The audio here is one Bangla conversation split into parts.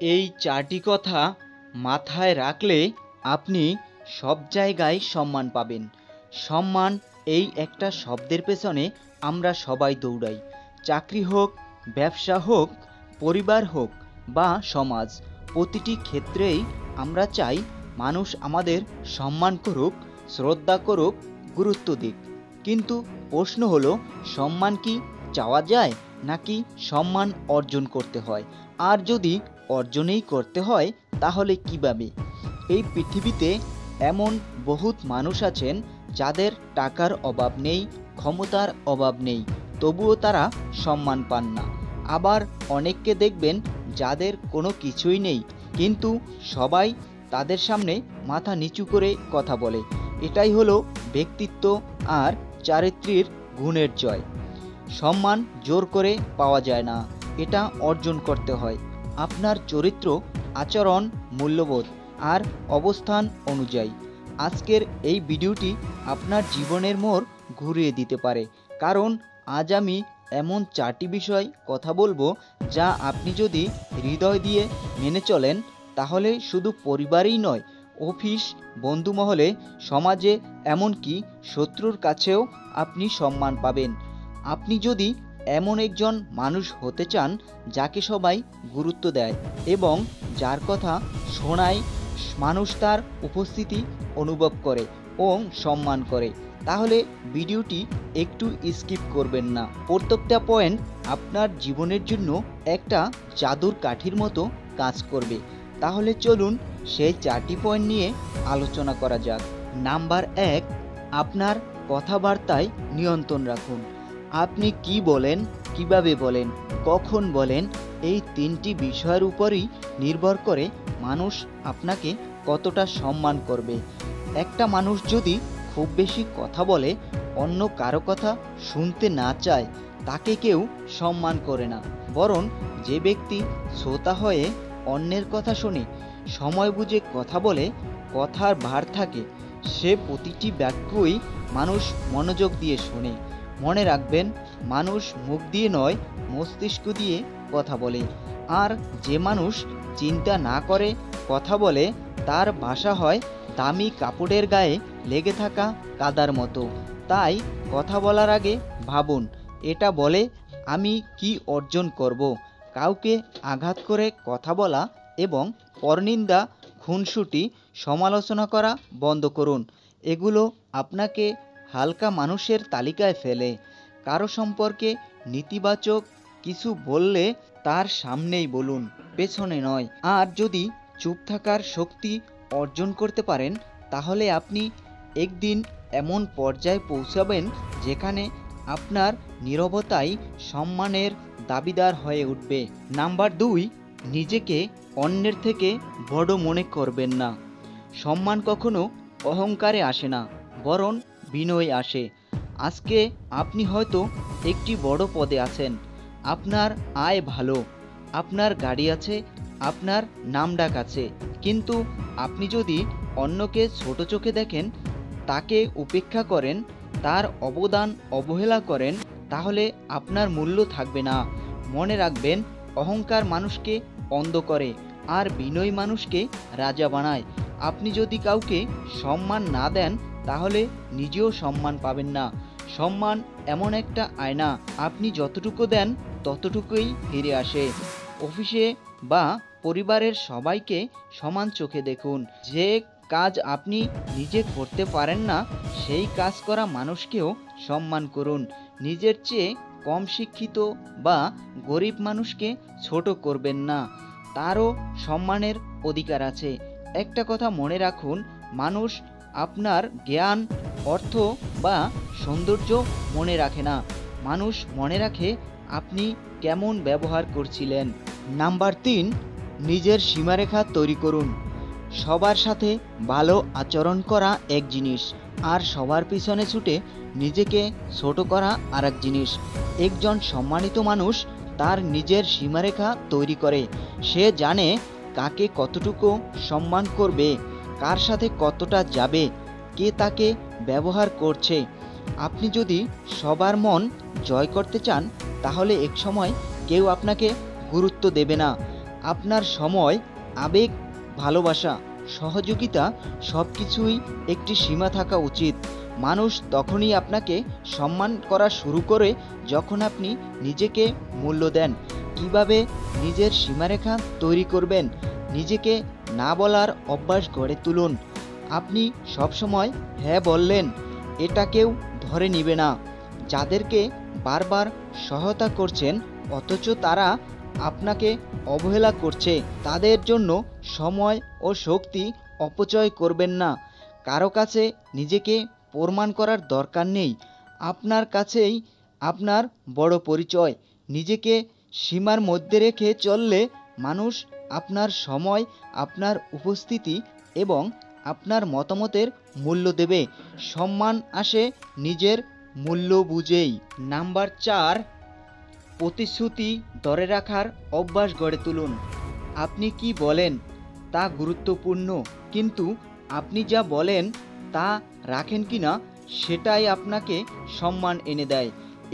এই চারটি কথা মাথায় রাখলে আপনি সব জায়গায় সম্মান পাবেন। সম্মান এই একটা শব্দের পেছনে আমরা সবাই দৌড়াই। চাকরি হোক, ব্যবসা হোক, পরিবার হোক বা সমাজ, প্রতিটি ক্ষেত্রেই আমরা চাই মানুষ আমাদের সম্মান করুক, শ্রদ্ধা করুক, গুরুত্ব দিক। কিন্তু প্রশ্ন হলো, সম্মান কি চাওয়া যায় নাকি সম্মান অর্জন করতে হয়? আর যদি অর্জনই করতে হয় তাহলে কিভাবে? এই পৃথিবীতে এমন বহুত মানুষ আছেন যাদের টাকার অভাব নেই, ক্ষমতার অভাব নেই, তবুও তারা সম্মান পান না। আবার অনেককে দেখবেন যাদের কোনো কিছুই নেই, কিন্তু সবাই তাদের সামনে মাথা নিচু করে কথা বলে। এটাই হলো ব্যক্তিত্ব আর চারিত্রিক গুণের জয়। সম্মান জোর করে পাওয়া যায় না, এটা অর্জন করতে হয় আপনার চরিত্র, আচরণ, মূল্যবোধ আর অবস্থান অনুযায়ী। আজকের এই ভিডিওটি আপনার জীবনের মোড় ঘুরিয়ে দিতে পারে, কারণ আজ আমি এমন চারটি বিষয় কথা বলবো যা আপনি যদি হৃদয় দিয়ে মেনে চলেন তাহলে শুধু পরিবারেই নয়, অফিস, বন্ধুমহলে, সমাজে, এমনকি শত্রুর কাছেও আপনি সম্মান পাবেন। আপনি যদি এমন একজন মানুষ হতে চান যাকে সবাই গুরুত্ব দেয় এবং যার কথা শোনায় মানুষ তার উপস্থিতি অনুভব করে ও সম্মান করে, তাহলে ভিডিওটি একটু স্কিপ করবেন না। প্রত্যেকটা পয়েন্ট আপনার জীবনের জন্য একটা জাদুর কাঠির মতো কাজ করবে। তাহলে চলুন সেই চারটি পয়েন্ট নিয়ে আলোচনা করা যাক। নাম্বার 1, আপনার কথাবার্তায় নিয়ন্ত্রণ রাখুন। আপনি কি বলেন, কিভাবে বলেন, কখন বলেন, এই তিনটি বিষয়ের উপরই নির্ভর করে মানুষ আপনাকে কতটা সম্মান করবে। একটা মানুষ যদি খুব বেশি কথা বলে, অন্য কারো কথা শুনতে না চায়, তাকে কেউ সম্মান করে না। বরং যে ব্যক্তি শ্রোতা হয়ে অন্যের কথা শোনে, সময় বুঝে কথা বলে, কথার ভার থাকে, সে প্রতিটি বাক্যই মানুষ মনোযোগ দিয়ে শোনে। মনে রাখবেন, মানুষ মুখ দিয়ে নয়, মস্তিষ্ক দিয়ে কথা বলে। আর যে মানুষ চিন্তা না করে কথা বলে, তার ভাষা হয় দামি কাপড়ের গায়ে লেগে থাকা কাদার মতো। তাই কথা বলার আগে ভাবুন, এটা বলে আমি কি অর্জন করব। কাউকে আঘাত করে কথা বলা এবং পরনিন্দা, খুনসুটি, সমালোচনা করা বন্ধ করুন। এগুলো আপনাকে হালকা মানুষের তালিকায় ফেলে। কারো সম্পর্কে নেতিবাচক কিছু বললে তার সামনেই বলুন, পেছনে নয়। আর যদি চুপ থাকার শক্তি অর্জন করতে পারেন, তাহলে আপনি একদিন এমন পর্যায়ে পৌঁছাবেন যেখানে আপনার নীরবতাই সম্মানের দাবিদার হয়ে উঠবে। নাম্বার 2, নিজেকে অন্যের থেকে বড় মনে করবেন না। সম্মান কখনো অহংকারে আসে না, বরং বিনয় আসে। আজকে আপনি হয়তো একটি বড় পদে আছেন, আপনার আয় ভালো, আপনার গাড়ি আছে, আপনার নামডাক আছে, কিন্তু আপনি যদি অন্যকে ছোট চোখে দেখেন, তাকে উপেক্ষা করেন, তার অবদান অবহেলা করেন, তাহলে আপনার মূল্য থাকবে না। মনে রাখবেন, অহংকার মানুষকে অন্ধ করে আর বিনয়ী মানুষকে রাজা বানায়। আপনি যদি কাউকে সম্মান না দেন তাহলে নিজেও সম্মান পাবেন না। সম্মান এমন একটা আয়না, আপনি যতটুকু দেন ততটুকুই ফিরে আসে। অফিসে বা পরিবারের সবাইকে সমান চোখে দেখুন। যে কাজ আপনি নিজে করতে পারেন না, সেই কাজ করা মানুষকেও সম্মান করুন। নিজের চেয়ে কম শিক্ষিত বা গরিব মানুষকে ছোট করবেন না, তারও সম্মানের অধিকার আছে। একটা কথা মনে রাখুন, মানুষ আপনার জ্ঞান, অর্থ বা সৌন্দর্য মনে রাখে না, মানুষ মনে রাখে আপনি কেমন ব্যবহার করছিলেন। নাম্বার 3, নিজের সীমারেখা তৈরি করুন। সবার সাথে ভালো আচরণ করা এক জিনিস, আর সবার পিছনে ছুটে নিজেকে ছোট করা আরেক জিনিস। একজন সম্মানিত মানুষ তার নিজের সীমারেখা তৈরি করে। সে জানে কাকে কতটুকু সম্মান করবে, কার সাথে কতটা যাবে, কে তাকে ব্যবহার করছে। আপনি যদি সবার মন জয় করতে চান, তাহলে এক সময় কেউ আপনাকে গুরুত্ব দেবে না। আপনার সময়, আবেগ, ভালোবাসা, সহযোগিতা সব কিছুই একটি সীমা থাকা উচিত। মানুষ তখনই আপনাকে সম্মান করা শুরু করে যখন আপনি নিজেকে মূল্য দেন। কিভাবে নিজের সীমারেখা তৈরি করবেন? নিজেকে না বলার অভ্যাস গড়ে তুলুন। আপনি সবসময় হ্যাঁ বললেন, এটা কেউ ধরে নিবে না। যাদেরকে বারবার সহায়তা করছেন অথচ তারা আপনাকে অবহেলা করছে, তাদের জন্য সময় ও শক্তি অপচয় করবেন না। কারো কাছে নিজেকে প্রমাণ করার দরকার নেই। আপনার কাছেই আপনার বড় পরিচয়। নিজেকে সীমার মধ্যে রেখে চললে মানুষ আপনার সময়, আপনার উপস্থিতি এবং আপনার মতামতের মূল্য দেবে। সম্মান আসে নিজের মূল্য বুঝেই। নাম্বার 4, প্রতিশ্রুতি ধরে রাখার অভ্যাস গড়ে তুলুন। আপনি কি বলেন তা গুরুত্বপূর্ণ, কিন্তু আপনি যা বলেন তা রাখেন কিনা সেটাই আপনাকে সম্মান এনে দেয়।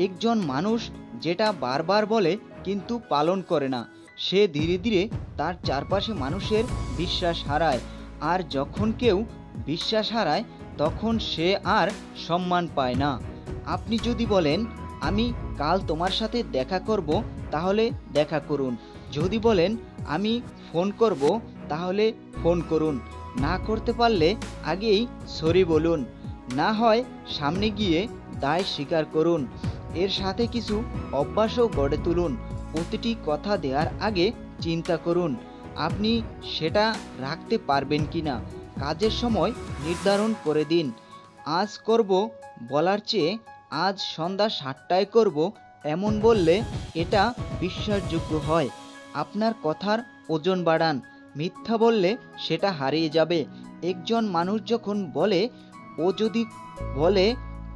একজন মানুষ যেটা বারবার বলে কিন্তু পালন করে না, সে ধীরে ধীরে তার চারপাশে মানুষের বিশ্বাস হারায়। আর যখন কেউ বিশ্বাস হারায় তখন সে আর সম্মান পায় না। আপনি যদি বলেন, আমি কাল তোমার সাথে দেখা করব, তাহলে দেখা করুন। যদি বলেন, আমি ফোন করব, তাহলে ফোন করুন। না করতে পারলে আগেই সরি বলুন। না হয় সামনে গিয়ে দায় স্বীকার করুন। এর সাথে কিছু অভ্যাসও গড়ে তুলুন। প্রতিটি কথা দেওয়ার আগে চিন্তা করুন আপনি সেটা রাখতে পারবেন কিনা। কাজের সময় নির্ধারণ করে দিন। আজ করব বলার চেয়ে আজ সন্ধ্যা 7টায় করব এমন বললে এটা বিশ্বাসযোগ্য হয়। আপনার কথার ওজন বাড়ান। মিথ্যা বললে সেটা হারিয়ে যাবে। একজন মানুষ যখন বলে ও যদি বলে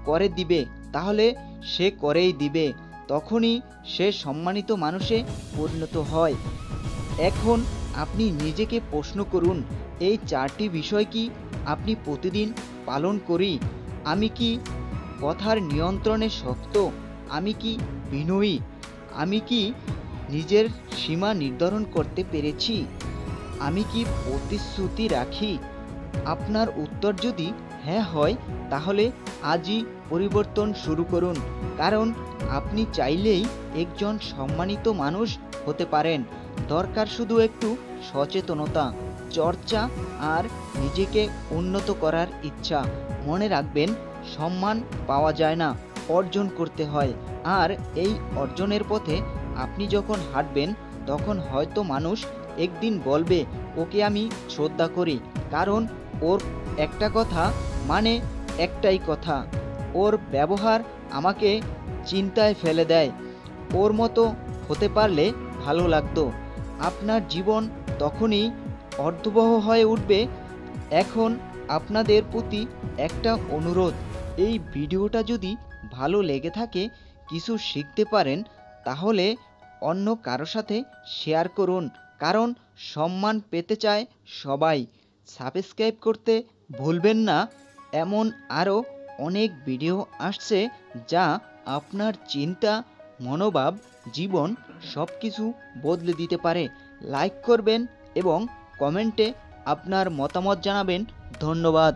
করে দিবে, তাহলে সে করেই দিবে। তখনই সে সম্মানিত মানুষে পরিণত হয়। এখন আপনি নিজেকে প্রশ্ন করুন, এই 4টি বিষয় কি আপনি প্রতিদিন পালন করি? আমি কি কথার নিয়ন্ত্রণে শক্ত? আমি কি বিনয়ী? আমি কি নিজের সীমা নির্ধারণ করতে পেরেছি? আমি কি প্রতিশ্রুতি রাখি? আপনার উত্তর যদি হ্যাঁ হয়, তাহলে আজই পরিবর্তন শুরু করুন। কারণ আপনি চাইলেই একজন সম্মানিত মানুষ হতে পারেন। দরকার শুধু একটু সচেতনতা, চর্চা আর নিজেকে উন্নত করার ইচ্ছা। মনে রাখবেন, সম্মান পাওয়া যায় না, অর্জন করতে হয়। আর এই অর্জনের পথে আপনি যখন হাঁটবেন, তখন হয়তো মানুষ একদিন বলবে, ওকে আমি শ্রদ্ধা করি, কারণ ওর একটা কথা মানে একটাই কথা। ওর ব্যবহার আমাকে চিন্তায় ফেলে দেয়। ওর মতো হতে পারলে ভালো লাগতো। আপনার জীবন তখনই অর্থবহ হয়ে উঠবে। এখন আপনাদের প্রতি একটা অনুরোধ, এই ভিডিওটা যদি ভালো লেগে থাকে, কিছু শিখতে পারেন, তাহলে অন্য কারো সাথে শেয়ার করুন। কারণ সম্মান পেতে চায় সবাই। সাবস্ক্রাইব করতে ভুলবেন না। এমন আরও অনেক ভিডিও আসছে যা আপনার চিন্তা, মনোভাব, জীবন সব কিছু বদলে দিতে পারে। লাইক করবেন এবং কমেন্টে আপনার মতামত জানাবেন। ধন্যবাদ।